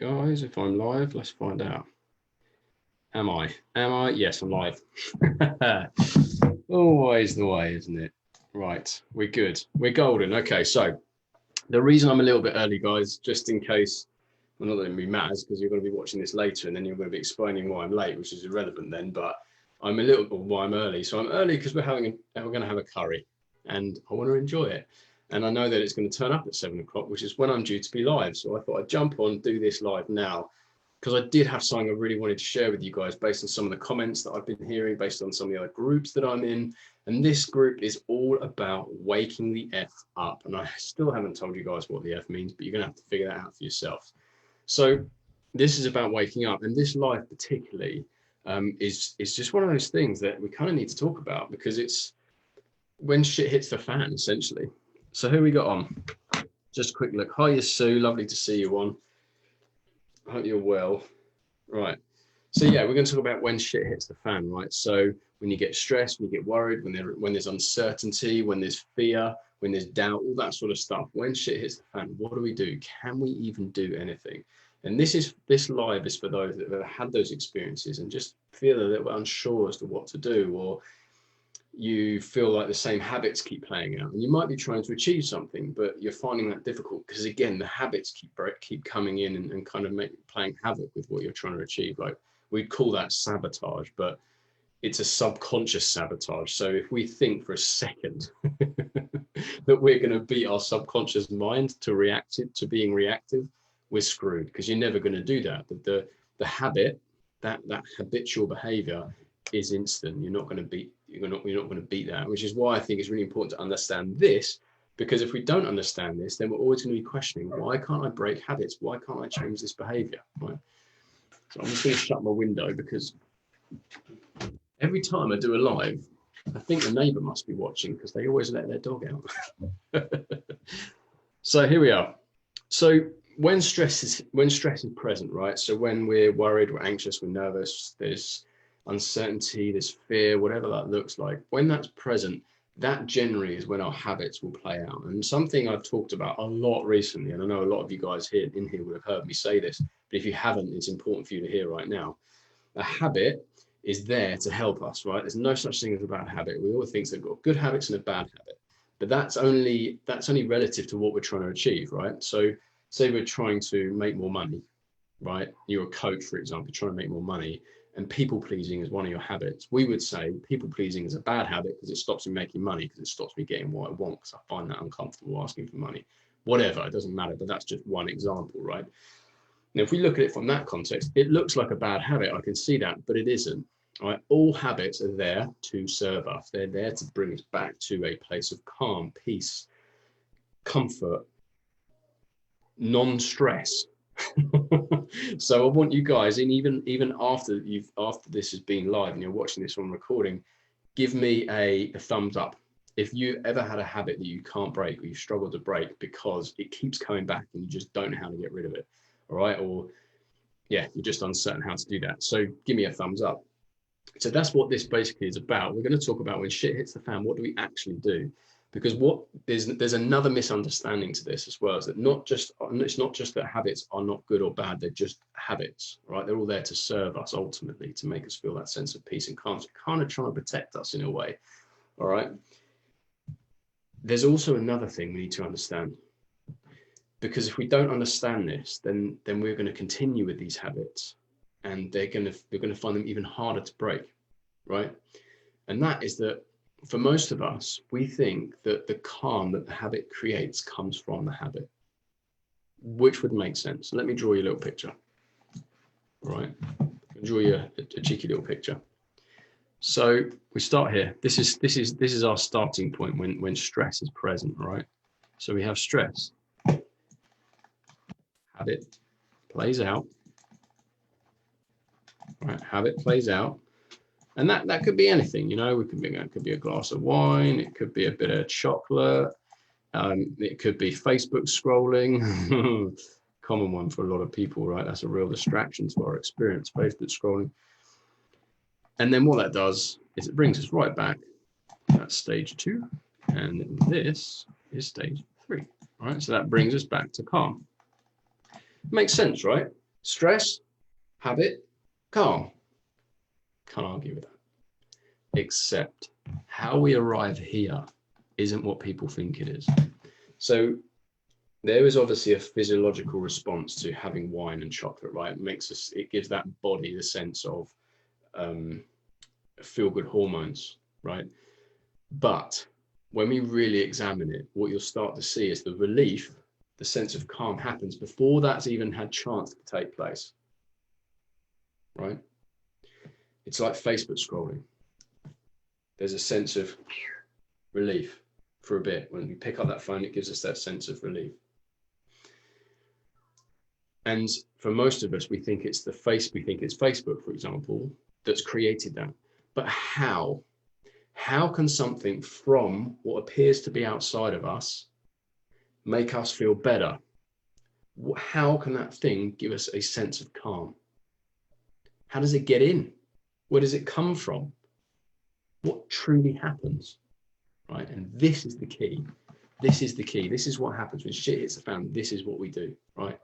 guys, if I'm live, let's find out. Am I? Am I? Yes, I'm live. Always the way, isn't it? Right, we're good. We're golden. Okay, so the reason I'm a little bit early, guys, just in case, well, not that it really matters because you're going to be watching this later and then you're going to be explaining why I'm late, which is irrelevant then, but I'm a little bit why I'm early. So I'm early because we're going to have a curry and I want to enjoy it. And I know that it's going to turn up at 7 o'clock, which is when I'm due to be live. So I thought I'd jump on, do this live now, because I did have something I really wanted to share with you guys based on some of the comments that I've been hearing, based on some of the other groups that I'm in. And this group is all about waking the F up. And I still haven't told you guys what the F means, but you're going to have to figure that out for yourself. So this is about waking up. And this live particularly is just one of those things that we kind of need to talk about because it's when shit hits the fan, essentially. So who we got on? Just a quick look. Hiya, Sue. Lovely to see you on. I hope you're well. Right. So yeah, we're going to talk about when shit hits the fan, right? So when you get stressed, when you get worried, when there's uncertainty, when there's fear, when there's doubt, all that sort of stuff. When shit hits the fan, what do we do? Can we even do anything? And this live is for those that have had those experiences and just feel a little unsure as to what to do, or you feel like the same habits keep playing out and you might be trying to achieve something, but you're finding that difficult because again, the habits keep coming in and kind of playing havoc with what you're trying to achieve. Like we'd call that sabotage, but it's a subconscious sabotage. So if we think for a second that we're going to beat our subconscious mind to being reactive, we're screwed because you're never going to do that. The habit, that habitual behavior is instant. You're not going to beat that, which is why I think it's really important to understand this, because if we don't understand this, then we're always going to be questioning, why can't I break habits? Why can't I change this behavior? Right? So I'm just going to shut my window because every time I do a live, I think the neighbor must be watching because they always let their dog out. So here we are. So when stress is present, right? So when we're worried, we're anxious, we're nervous, there's uncertainty, there's fear, whatever that looks like, when that's present, that generally is when our habits will play out. And something I've talked about a lot recently, and I know a lot of you guys here would have heard me say this, but if you haven't, it's important for you to hear right now. A habit is there to help us, right? There's no such thing as a bad habit. We all think they've got good habits and a bad habit, but that's only relative to what we're trying to achieve, right? So say we're trying to make more money, right? You're a coach, for example, trying to make more money, and people pleasing is one of your habits. We would say people pleasing is a bad habit because it stops me making money, because it stops me getting what I want, because I find that uncomfortable asking for money. Whatever, it doesn't matter, but that's just one example, right? Now, if we look at it from that context, it looks like a bad habit. I can see that, but it isn't. Right? All habits are there to serve us. They're there to bring us back to a place of calm, peace, comfort, non-stress. So I want you guys, and even after this has been live and you're watching this on recording, give me a thumbs up if you ever had a habit that you can't break or you struggle to break because it keeps coming back and you just don't know how to get rid of it. All right, or yeah, you're just uncertain how to do that. So give me a thumbs up. So that's what this basically is about. We're going to talk about when shit hits the fan, what do we actually do? Because there's another misunderstanding to this as well, is that it's not just that habits are not good or bad, they're just habits, right? They're all there to serve us ultimately, to make us feel that sense of peace and calm, so kind of trying to protect us in a way, all right? There's also another thing we need to understand, because if we don't understand this, then we're going to continue with these habits, and we're going to find them even harder to break, right? And that is that for most of us, we think that the calm that the habit creates comes from the habit, which would make sense. Let me draw you a little picture. All right, I'll draw you a cheeky little picture. So we start here. This is our starting point when stress is present, right? So we have stress. Habit plays out. Right, habit plays out. And that could be anything, you know. It could be a glass of wine. It could be a bit of chocolate. It could be Facebook scrolling. Common one for a lot of people, right? That's a real distraction to our experience, Facebook scrolling. And then what that does is it brings us right back. That's stage 2. And this is stage 3. Right? So that brings us back to calm. Makes sense, right? Stress, habit, calm. Can't argue with that. Except how we arrive here isn't what people think it is. So there is obviously a physiological response to having wine and chocolate, right? It gives that body the sense of feel-good hormones, right? But when we really examine it, what you'll start to see is the relief, the sense of calm happens before that's even had chance to take place, right? It's like Facebook scrolling. There's a sense of relief for a bit. When we pick up that phone, it gives us that sense of relief. And for most of us, we think it's Facebook, for example, that's created that. But how? How can something from what appears to be outside of us make us feel better? How can that thing give us a sense of calm? How does it get in? Where does it come from? What truly happens, right? And this is the key. This is the key. This is what happens when shit hits the fan. This is what we do, right?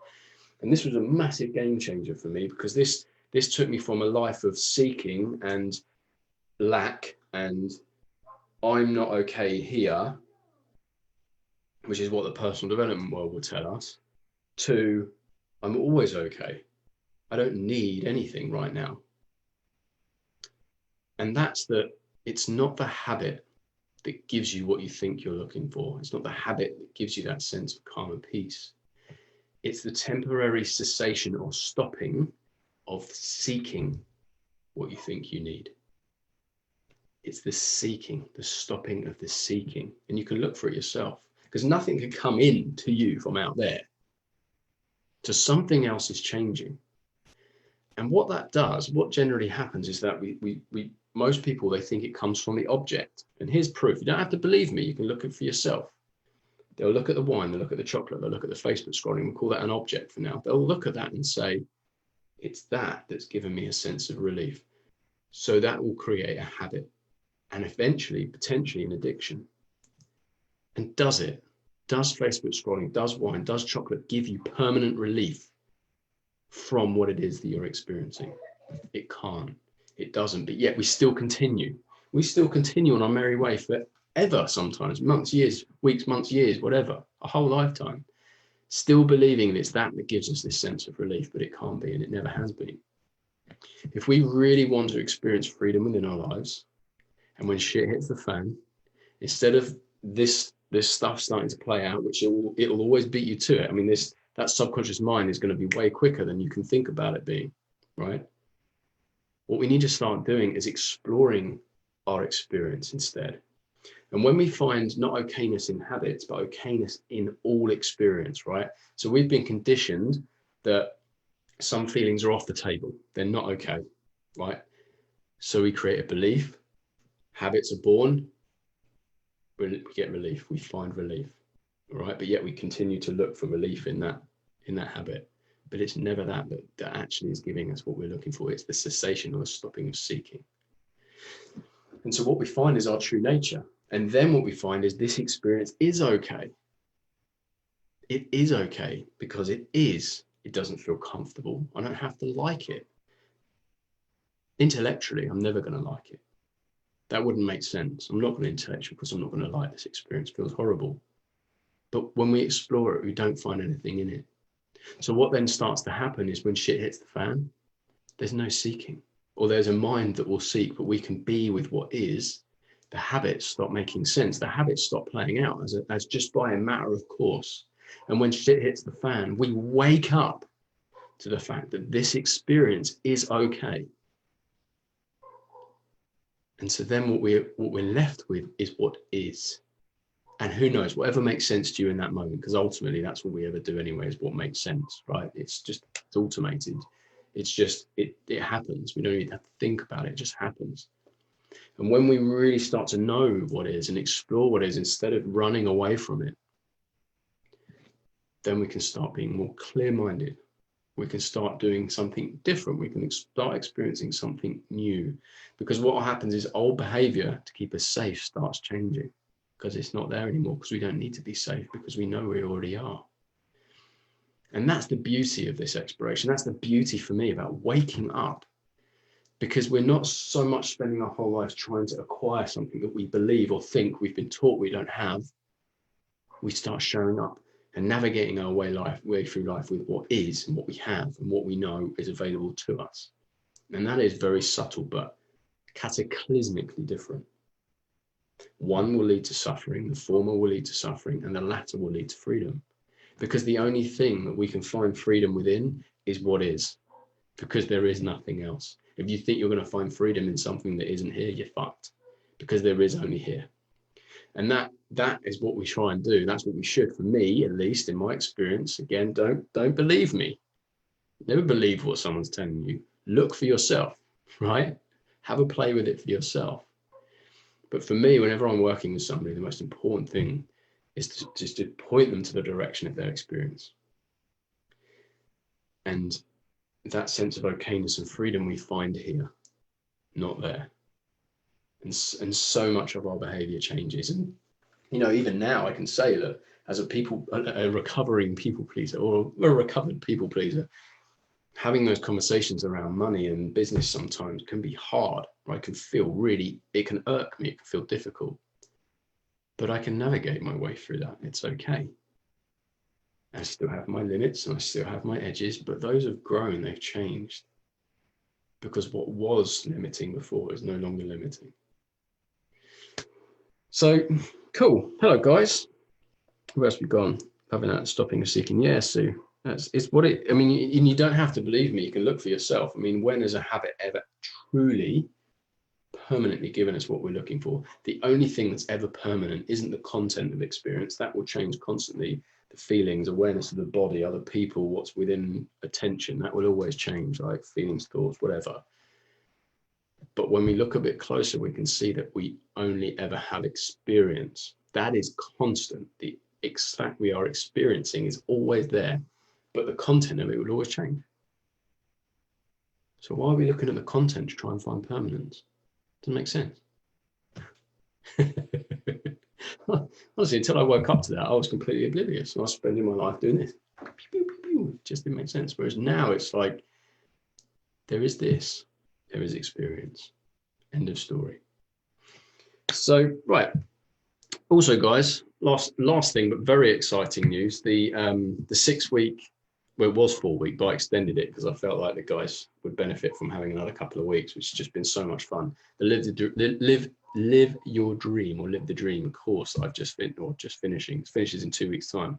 And this was a massive game changer for me, because this took me from a life of seeking and lack and I'm not okay here, which is what the personal development world will tell us, to I'm always okay. I don't need anything right now. And that's that it's not the habit that gives you what you think you're looking for. It's not the habit that gives you that sense of calm and peace. It's the temporary cessation or stopping of seeking what you think you need. It's the seeking, the stopping of the seeking. And you can look for it yourself, because nothing can come in to you from out there. So something else is changing. And what that does, what generally happens is that most people, they think it comes from the object. And here's proof. You don't have to believe me. You can look at it for yourself. They'll look at the wine, they'll look at the chocolate, they'll look at the Facebook scrolling. We'll call that an object for now. They'll look at that and say, it's that that's given me a sense of relief. So that will create a habit and eventually, potentially, an addiction. And does it? Does Facebook scrolling, does wine, does chocolate give you permanent relief from what it is that you're experiencing? It can't. It doesn't. But yet we still continue. We still continue on our merry way forever, sometimes months, years, weeks, months, years, whatever, a whole lifetime, still believing it's that gives us this sense of relief, but it can't be, and it never has been. If we really want to experience freedom within our lives, and when shit hits the fan, instead of this stuff starting to play out, which it'll always beat you to it. I mean, that subconscious mind is going to be way quicker than you can think about it being, right? What we need to start doing is exploring our experience instead. And when we find not okayness in habits, but okayness in all experience, right? So we've been conditioned that some feelings are off the table. They're not okay, right? So we create a belief. Habits are born. We get relief. We find relief, right? But yet we continue to look for relief in that habit. But it's never that actually is giving us what we're looking for. It's the cessation or the stopping of seeking. And so what we find is our true nature. And then what we find is this experience is okay. It is okay because it is. It doesn't feel comfortable. I don't have to like it. Intellectually, I'm never going to like it. That wouldn't make sense. I'm not going to intellectually because I'm not going to like this experience. It feels horrible. But when we explore it, we don't find anything in it. So what then starts to happen is when shit hits the fan, there's no seeking. Or there's a mind that will seek, but we can be with what is. The habits stop making sense. The habits stop playing out as just by a matter of course. And when shit hits the fan, we wake up to the fact that this experience is okay. And so then what we're left with is what is. And who knows, whatever makes sense to you in that moment, because ultimately that's what we ever do anyway, is what makes sense, right? It's automated. It's just, it happens. We don't even have to think about it. It just happens. And when we really start to know what is and explore what is, instead of running away from it, then we can start being more clear-minded. We can start doing something different. We can start experiencing something new. Because what happens is old behavior to keep us safe starts changing, because it's not there anymore, because we don't need to be safe, because we know we already are. And that's the beauty of this exploration. That's the beauty for me about waking up, because we're not so much spending our whole lives trying to acquire something that we believe or think we've been taught we don't have. We start showing up and navigating our way through life with what is and what we have and what we know is available to us. And that is very subtle, but cataclysmically different. One will lead to suffering, the former will lead to suffering, and the latter will lead to freedom. Because the only thing that we can find freedom within is what is, because there is nothing else. If you think you're going to find freedom in something that isn't here, you're fucked, because there is only here. And that is what we try and do. That's what we should, for me, at least in my experience. Again, don't believe me. Never believe what someone's telling you. Look for yourself, right? Have a play with it for yourself. But for me, whenever I'm working with somebody, the most important thing is just to point them to the direction of their experience. And that sense of okayness and freedom we find here, not there. And so much of our behavior changes. And, you know, even now I can say that as a recovering people pleaser, or a recovered people pleaser, having those conversations around money and business sometimes can be hard. Right? It can irk me, it can feel difficult. But I can navigate my way through that. It's okay. I still have my limits and I still have my edges, but those have grown, they've changed. Because what was limiting before is no longer limiting. So, cool. Hello, guys. Where else we gone? Loving that, stopping and seeking. Yeah, Sue. It's what it, I mean, and you don't have to believe me. You can look for yourself. I mean, when has a habit ever truly permanently given us what we're looking for? The only thing that's ever permanent isn't the content of experience. That will change constantly. The feelings, awareness of the body, other people, what's within attention, that will always change, like feelings, thoughts, whatever. But when we look a bit closer, we can see that we only ever have experience. That is constant. The exact we are experiencing is always there, but the content of it will always change. So why are we looking at the content to try and find permanence? Doesn't make sense. Honestly, until I woke up to that, I was completely oblivious. I was spending my life doing this. It just didn't make sense. Whereas now it's like, there is this, there is experience. End of story. So, right. Also, guys, last thing, but very exciting news. The 6 week, well, it was 4 week, but I extended it because I felt like the guys would benefit from having another couple of weeks, which has just been so much fun. The Live Your Dream, or Live the Dream course I've just finishes in 2 weeks' time.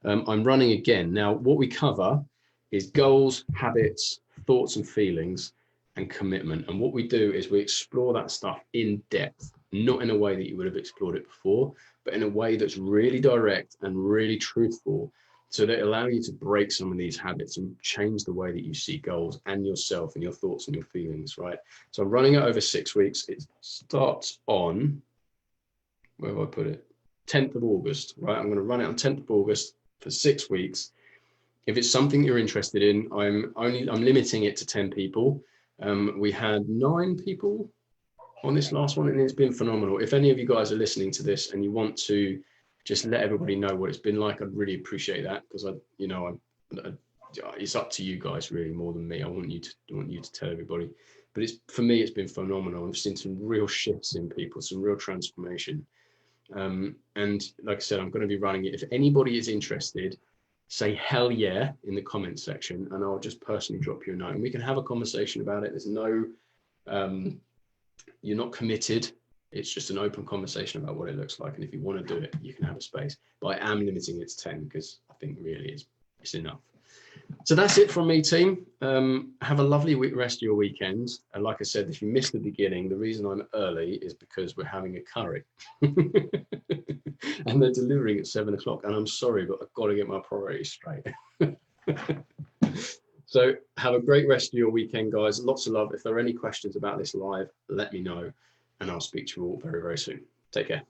I'm running again. Now, what we cover is goals, habits, thoughts and feelings, and commitment. And what we do is we explore that stuff in depth, not in a way that you would have explored it before, but in a way that's really direct and really truthful, so that allow you to break some of these habits and change the way that you see goals and yourself and your thoughts and your feelings, right? So I'm running it over 6 weeks. It starts on, where have I put it? 10th of August, right? I'm going to run it on 10th of August for 6 weeks. If it's something you're interested in, I'm limiting it to 10 people. We had 9 people on this last one, and it's been phenomenal. If any of you guys are listening to this and you want to just let everybody know what it's been like, I'd really appreciate that, because it's up to you guys really more than me. I want you to tell everybody. But for me, it's been phenomenal. I've seen some real shifts in people, some real transformation. And like I said, I'm going to be running it. If anybody is interested, say hell yeah in the comments section, and I'll just personally drop you a note and we can have a conversation about it. There's no, you're not committed. It's just an open conversation about what it looks like. And if you want to do it, you can have a space. But I am limiting it to 10 because I think really it's enough. So that's it from me, team. Have a lovely rest of your weekend. And like I said, if you missed the beginning, the reason I'm early is because we're having a curry. And they're delivering at 7 o'clock. And I'm sorry, but I've got to get my priorities straight. So have a great rest of your weekend, guys. Lots of love. If there are any questions about this live, let me know. And I'll speak to you all very, very soon. Take care.